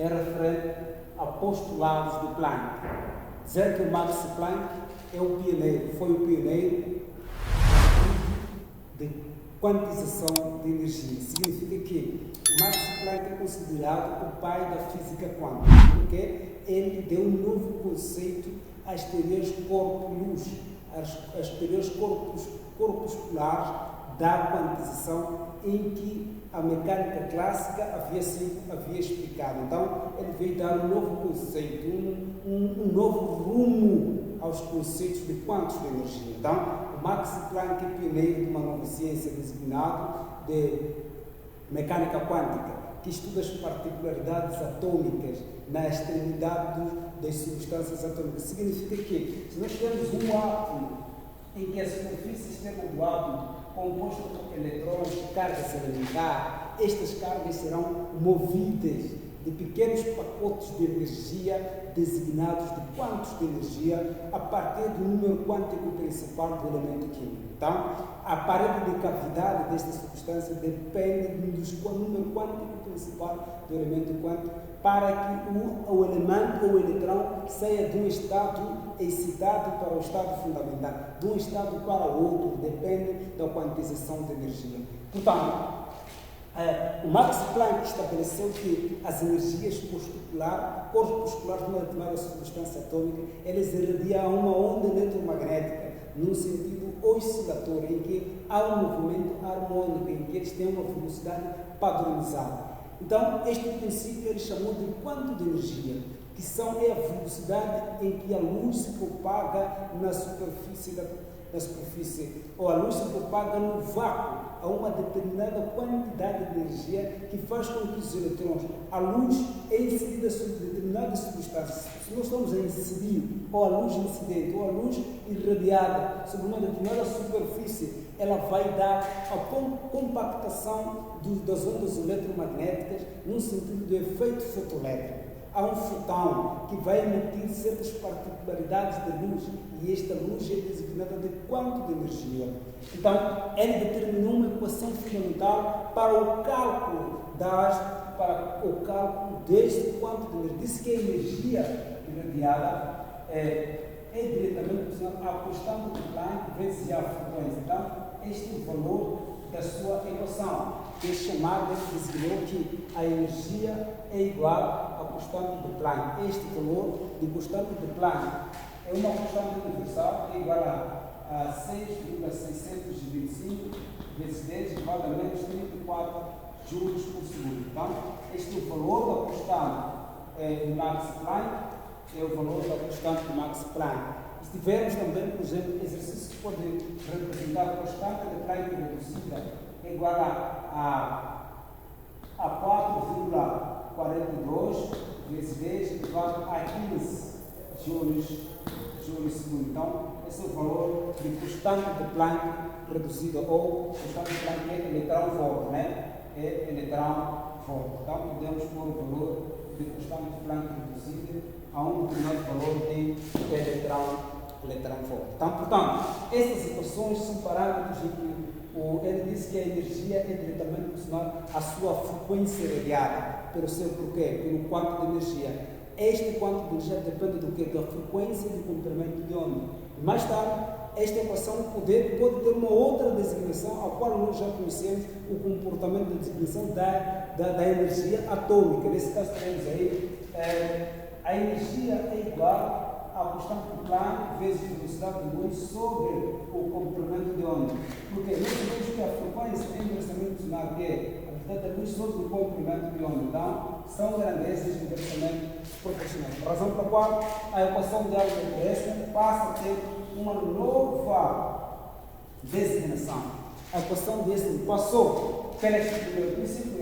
é referente a postulados de Planck. Dizer que o Max Planck é o pioneiro, foi o pioneiro de quantização de energia. Significa que o Max Planck é considerado o pai da física quântica, porque ele deu um novo conceito às teorias corpo-luz, às teorias corpusculares da quantização, em que a mecânica clássica havia explicado. Então, ele veio dar um novo conceito, um novo rumo aos conceitos de quantos de energia. Então, o Max Planck é pioneiro de uma nova ciência designada de mecânica quântica, que estuda as particularidades atômicas na extremidade das substâncias atômicas. Significa que, se nós tivermos um átomo em que a superfície externa do átomo composto por eletrões de cargas elementar, estas cargas serão movidas de pequenos pacotes de energia designados de quantos de energia a partir do número quântico principal do elemento químico. Então, a parede de cavidade desta substância depende do número quântico principal do elemento quântico para que o elemento ou o eletrão saia de um estado excitado para o estado fundamental, de um estado para o outro, depende da quantização de energia. Portanto, o Max Planck estabeleceu que as energias corpusculares de uma determinada substância atômica, elas irradiam uma onda eletromagnética num sentido oscilatório, em que há um movimento harmônico, em que eles têm uma velocidade padronizada. Então, este princípio ele chamou de quanto de energia, que é a velocidade em que a luz se propaga na superfície ou a luz se propaga no vácuo a uma determinada quantidade de energia que faz com que os eletrões, a luz é incidida sobre determinadas substâncias. Se nós estamos a incidir, ou a luz incidente, ou a luz irradiada sobre uma determinada superfície, ela vai dar a compactação das ondas eletromagnéticas no sentido do efeito fotoelétrico. Há um fotão que vai emitir certas particularidades de luz e esta luz é designada de quanto de energia. Então, ele determinou uma equação fundamental para o cálculo deste quanto de energia. Disse que a energia irradiada é diretamente proporcional à constante de Planck vezes a frequência. Então, este é o valor da sua equação, que é chamada, ele designou que a energia é igual à constante de Planck. Este valor de constante de Planck é uma constante universal que é igual a 6,625 vezes 10 igual a menos 34 joules por segundo. Então, este é o valor da constante de Max Planck, é o valor da constante de Max Planck. Se tivermos também, por exemplo, exercícios que podem representar a constante de Planck reduzida, é igual a 4,42 vezes 10 igual a 15 joules segundo. Então, esse é o valor de constante de Planck reduzida, ou constante de Planck é eletrão volta, né? É eletrão volta. Então, podemos pôr o valor de constante de Planck reduzida a um determinado valor de eletrão volta. Então, portanto, essas equações são parâmetros em que ele disse que a energia é diretamente proporcional à sua frequência radiada, pelo seu porquê, pelo quanto de energia. Este quanto de energia depende do quê? Da frequência de comprimento de onda. Mais tarde, esta equação pode ter uma outra designação, a qual nós já conhecemos o comportamento de designação da energia atômica. Nesse caso, temos aí a energia é igual à constante de Planck vezes a velocidade de luz sobre o comprimento de onda. Porque nós vemos que a frequência é inversamente proporcional, que é a velocidade da luz sobre o comprimento de onda. Então, são grandezas inversamente proporcionais. A razão pela qual a equação de Albert Einstein passa a ter uma nova designação. A equação de Einstein passou pelo primeiro princípio,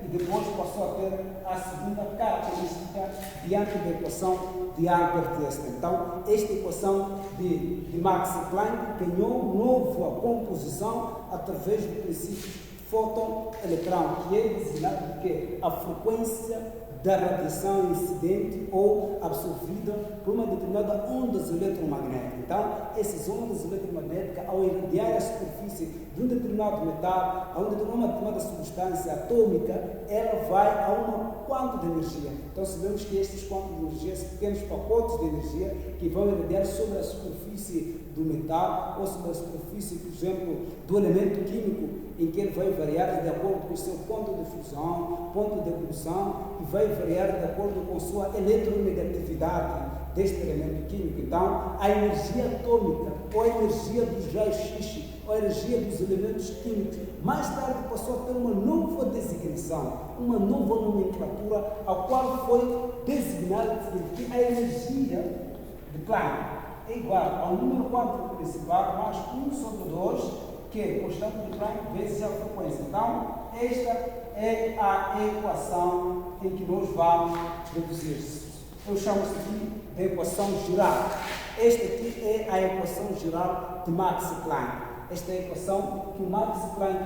e depois passou a ter a segunda característica diante da equação de Albert Einstein. Então, esta equação de Max Planck ganhou nova composição através do princípio fóton-eletrão, que é designado de que a frequência da radiação incidente ou absorvida por uma determinada onda eletromagnética. Então, essas ondas eletromagnéticas, ao irradiar a superfície de um determinado metal, a uma determinada substância atômica, ela vai a uma quanto de energia. Então, sabemos que estes quantos de energia são pequenos pacotes de energia que vão irradiar sobre a superfície do metal ou sobre a superfície, por exemplo, do elemento químico, em que ele vai variar de acordo com o seu ponto de fusão, ponto de ebulição, e vai variar de acordo com a sua eletronegatividade deste elemento químico. Então, a energia atômica, ou a energia dos raios-x, ou a energia dos elementos químicos, mais tarde passou a ter uma nova designação, uma nova nomenclatura, a qual foi designada que a energia de Planck é igual ao número quântico principal mais 1 sobre 2, que é constante de Planck vezes a frequência. Então, esta é a equação em que nós vamos reduzir. Eu chamo isso aqui de equação geral. Esta aqui é a equação geral de Max Planck. Esta é a equação que o Max Planck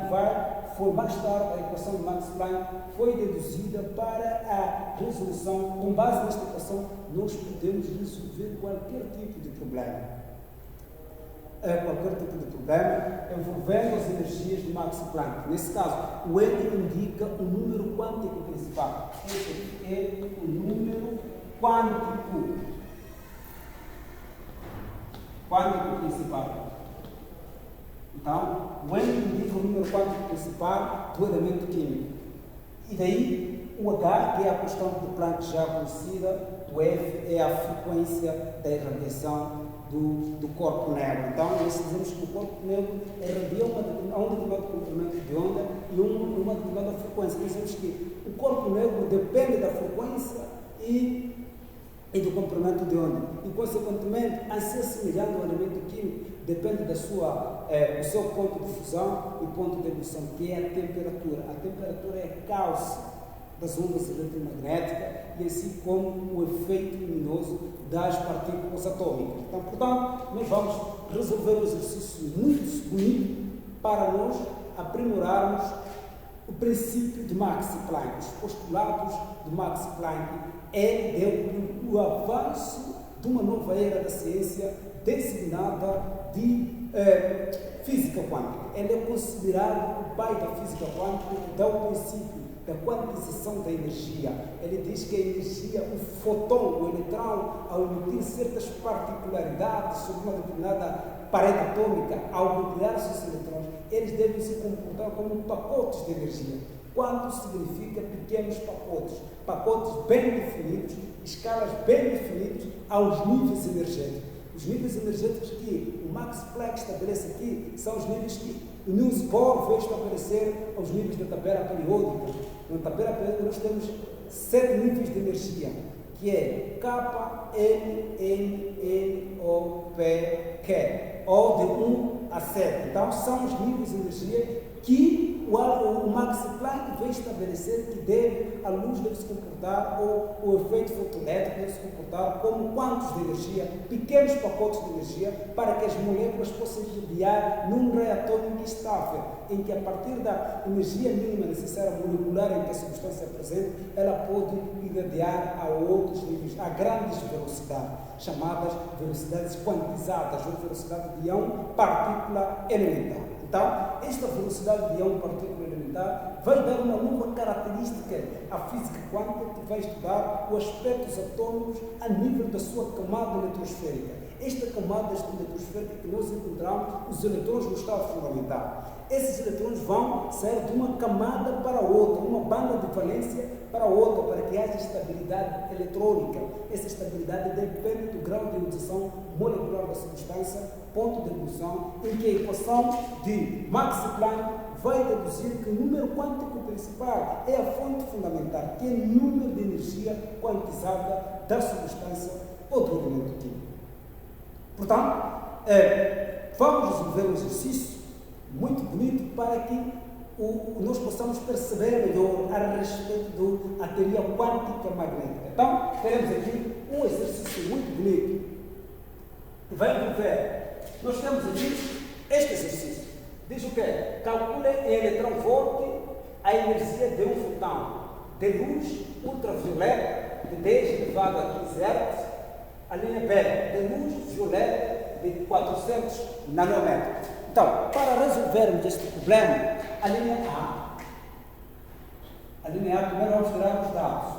foi mais tarde, a equação de Max Planck foi deduzida para a resolução. Com base nesta equação, nós podemos resolver qualquer tipo de problema. Qualquer tipo de problema envolvendo as energias de Max Planck. Nesse caso, o N indica o número quântico principal. Este aqui é o número quântico principal. Então, o N indica o número quântico principal do elemento químico. E daí, o H, que é a constante de Planck já conhecida, o F é a frequência da irradiação do corpo negro. Então, nós dizemos que o corpo negro irradia a um determinado comprimento de onda e uma determinada frequência. Nós dizemos que o corpo negro depende da frequência e do comprimento de onda. E, consequentemente, a se assemelhando ao elemento químico, depende do seu ponto de fusão e ponto de ebulição, que é a temperatura. A temperatura é a causa das ondas eletromagnéticas e assim como o efeito luminoso das partículas atômicas. Então, portanto, nós vamos resolver um exercício muito bonito para nós aprimorarmos o princípio de Max Planck. Os postulados de Max Planck o avanço de uma nova era da ciência designada de física quântica. Ele é considerado o pai da física quântica e dá o princípio da quantização da energia. Ele diz que a energia, o fóton, o eletrão, ao emitir certas particularidades sobre uma determinada parede atômica, ao nuclear seus eletrões, eles devem se comportar como pacotes de energia. Quanto significa pequenos pacotes bem definidos, escalas bem definidas aos níveis energéticos. Os níveis energéticos que o Max Planck estabelece aqui são os níveis que o Niels Bohr veio estabelecer aos níveis da tabela periódica. Na tabela periódica nós temos 7 níveis de energia, que é K, N, N, N, O, P, Q, ou de 1 a 7. Então, são os níveis de energia que o Max Planck veio estabelecer que a luz deve se comportar, ou o efeito fotoelétrico deve se comportar como quantos de energia, pequenos pacotes de energia, para que as moléculas possam irradiar num raio atômico estável, em que a partir da energia mínima necessária molecular em que a substância é presente, ela pode irradiar a outros níveis, a grandes velocidades, chamadas velocidades quantizadas, ou velocidade de ião partícula elementar. Então, esta velocidade de ião partícula elementar vai dar uma nova característica à física quântica, que vai estudar os aspectos atômicos a nível da sua camada eletrosférica. Esta camada eletrosférica que nós encontramos, os eletrões no estado fundamental. Esses eletrões vão sair de uma camada para outra, uma banda de valência para outra, para que haja estabilidade eletrônica. Essa estabilidade depende do grau de ionização molecular da substância, ponto de ebulição, em que a equação de Max Planck vai deduzir que o número quântico principal é a fonte fundamental, que é o número de energia quantizada da substância ou do elemento químico. Portanto, vamos resolver um exercício muito bonito para que nós possamos perceber melhor a respeito da teoria quântica magnética. Então, teremos aqui um exercício muito bonito que vai envolver. Nós temos aqui este exercício. Diz o quê? Calcule em eletrão-volt a energia de um fotão. de luz ultravioleta de 10 elevado a 15 Hz, a linha B de luz violeta de 400 nanômetros. Então, para resolvermos este problema, a linha A, primeiro vamos tirar os dados.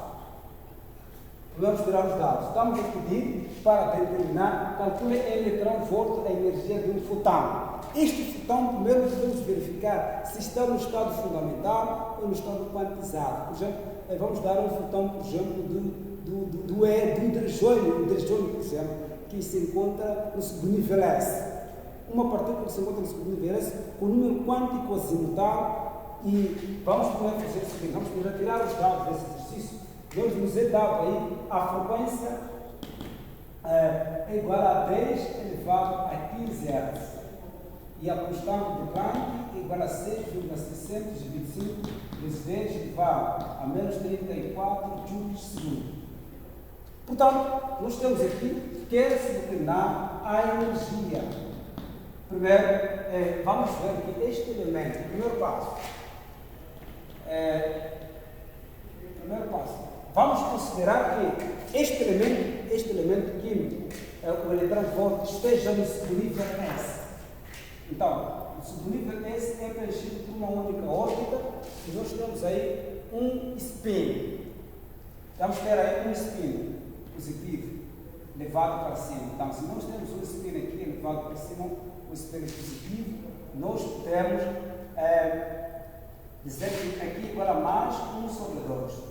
Estamos a pedir para determinar, calcule em electron-volt a energia de um fotão. Este fotão, primeiro devemos verificar se está no estado fundamental ou no estado quantizado. Por exemplo, vamos dar um fotão, por exemplo, do hidrogênio, por exemplo, que se encontra no segundo nível S. Uma partícula que se encontra no segundo nível S com número quântico azimutal, e vamos primeiro fazer o seguinte, vamos retirar os dados desse exercício. Nos é dado aí a frequência é igual a 10 elevado a 15 Hz e a constante de Planck é igual a 6,625 vezes 10 elevado a menos 34 joules por segundo. Portanto, nós temos aqui que se determinar a energia. Primeiro, vamos ver que este elemento, primeiro passo, vamos considerar que este elemento químico, o electron-volt, esteja no subnível S. Então, o subnível S é preenchido por uma única órbita e nós temos aí um spin. Vamos ter aí um spin positivo levado para cima. Então, se nós temos um spin aqui levado para cima, um spin positivo, nós podemos dizer que aqui igual a mais 1 sobre 2.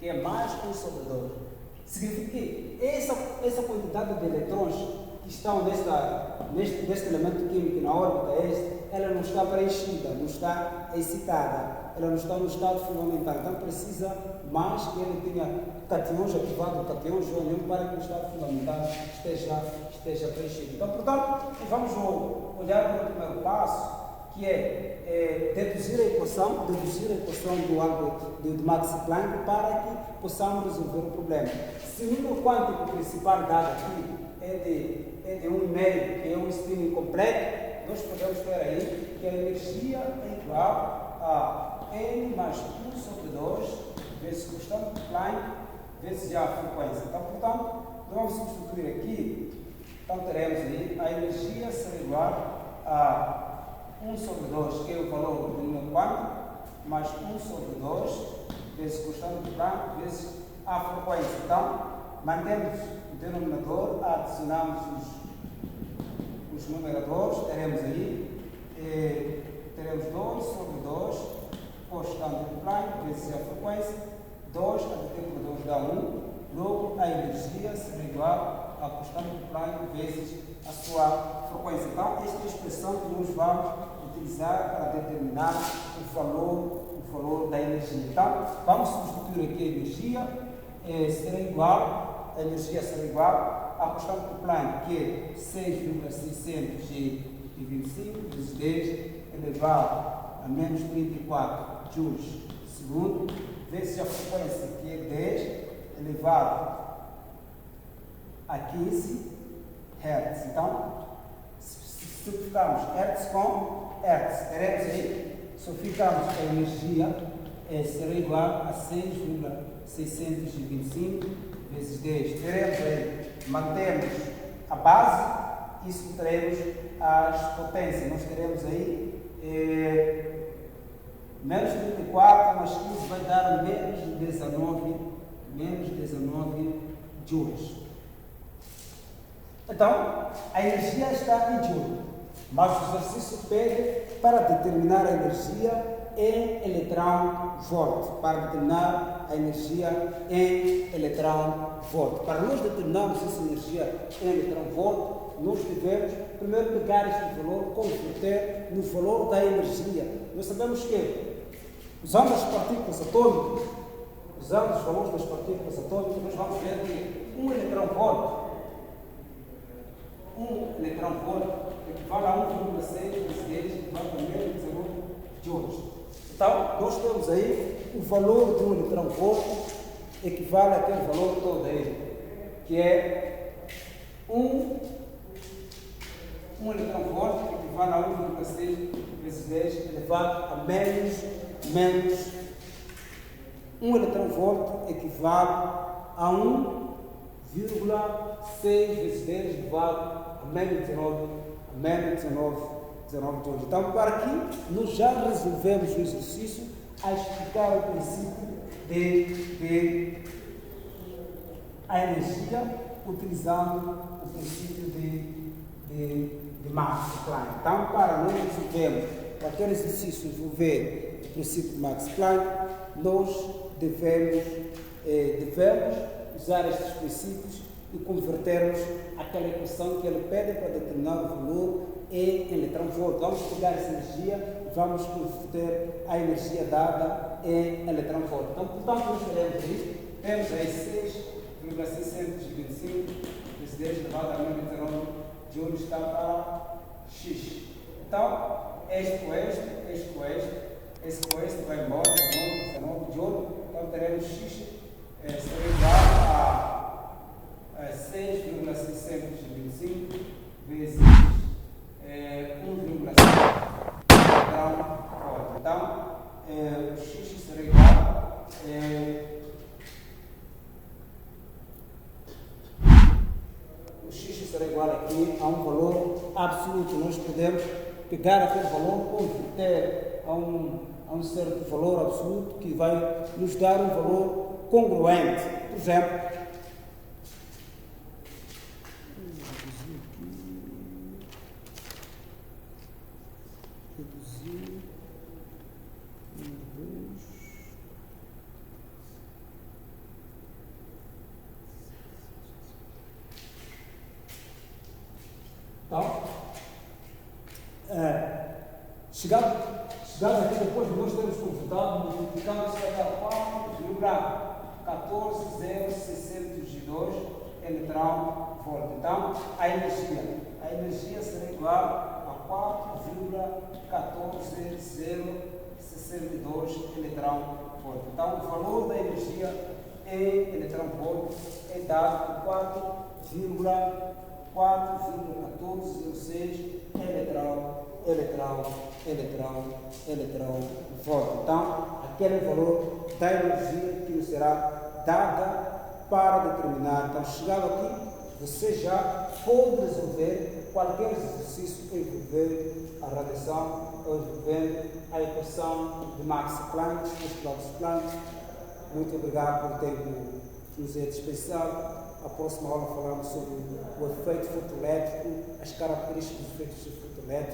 Que é mais 1 sobre 2. Significa que essa quantidade de eletrões que estão neste elemento químico na órbita S, ela não está preenchida, não está excitada, ela não está no estado fundamental. Então precisa mais que ele tenha cations ativados, cations iônicos, para que o estado fundamental esteja preenchido. Então, portanto, vamos olhar para o primeiro passo, que é deduzir a equação do Albert de Max Planck para que possamos resolver o problema. Se o número quântico principal dado aqui é de 1,5, que é um spin incompleto, nós podemos ter aí que a energia é igual a n mais 1 sobre 2 vezes constante de Planck vezes já a frequência. Então, portanto, vamos substituir aqui. Então, teremos aí a energia será igual a 1 sobre 2, que é o valor do número quântico, mais 1 sobre 2, vezes constante de Planck, vezes a frequência. Então, mantemos o denominador, adicionamos os numeradores, teremos aí, teremos 2 sobre 2, constante de Planck, vezes a frequência, 2 a dividir por 2 dá 1, logo a energia será igual a constante de Planck vezes a sua frequência. Então, esta é a expressão que nós vamos utilizar para determinar o valor da energia. Então, vamos substituir aqui a energia, a energia será igual à constante de Planck, que é 6,625 vezes 10 elevado a menos 34 joules por segundo, vezes a frequência, que é 10 elevado a 15 Hz. Então, substituamos Hz com Hz, teremos aí, sofricamos a energia, será igual a 6,625 vezes 10. Teremos aí, mantemos a base e subtrairemos as potências. Nós teremos aí menos 34 mais 15 vai dar menos 19 joules. Então, a energia está em joule, mas o exercício pede para determinar a energia em electron-volt, para determinar a energia em electron-volt. Para nós determinarmos essa energia em electron-volt, nós devemos primeiro pegar este valor, converter no valor da energia. Nós sabemos que, usando as partículas atômicas, usando os valores das partículas atômicas, nós vamos ver que um electron-volt equivale a 1,6 vezes 10 equivale a menos 19 joules. Então, nós temos aí o valor de um electron-volt equivale àquele valor todo aí, que é um electron-volt equivale a 1,6 vezes 10 elevado a menos 1 eletronvolt equivale a 1,6 vezes 10 elevado a menos 19 joules. Então, para aqui, nós já resolvemos o exercício a explicar o princípio de a energia utilizando o princípio de Max Planck. Então, para nós resolvermos qualquer exercício envolver o princípio de Max Planck, nós devemos usar estes princípios e convertermos aquela equação que ele pede para determinar o valor em eletronvolt. Vamos pegar essa energia e vamos converter a energia dada em eletronvolt. Então, portanto, nós teremos aí, temos aí 6,625 vezes 10 elevado a menos 19 joules está para x. Então, este com este vai embora, 19 joules. Então, teremos x será igual a 6,625 vezes 1,5 graus. Então, o x será igual o x será igual aqui a um valor absoluto. Nós podemos pegar aquele valor, converter a um certo valor absoluto que vai nos dar um valor congruente. Por exemplo, então, chegado aqui depois de nós termos convertido, multiplicamos isso vai dar 4,14602 eletronvolt. Então, a energia será igual a 4,14062 eletronvolt. Então, o valor da energia em eletronvolt é dado por 4,1406 eletronvolt. Então, aquele valor da energia que nos será dada para determinar. Então, chegado aqui, você já pode resolver qualquer exercício envolver a radiação ou envolvendo a equação de Max Planck, Muito obrigado por ter nos dispensado. A próxima aula falamos sobre o efeito fotoelétrico, as características dos efeitos fotoelétricos.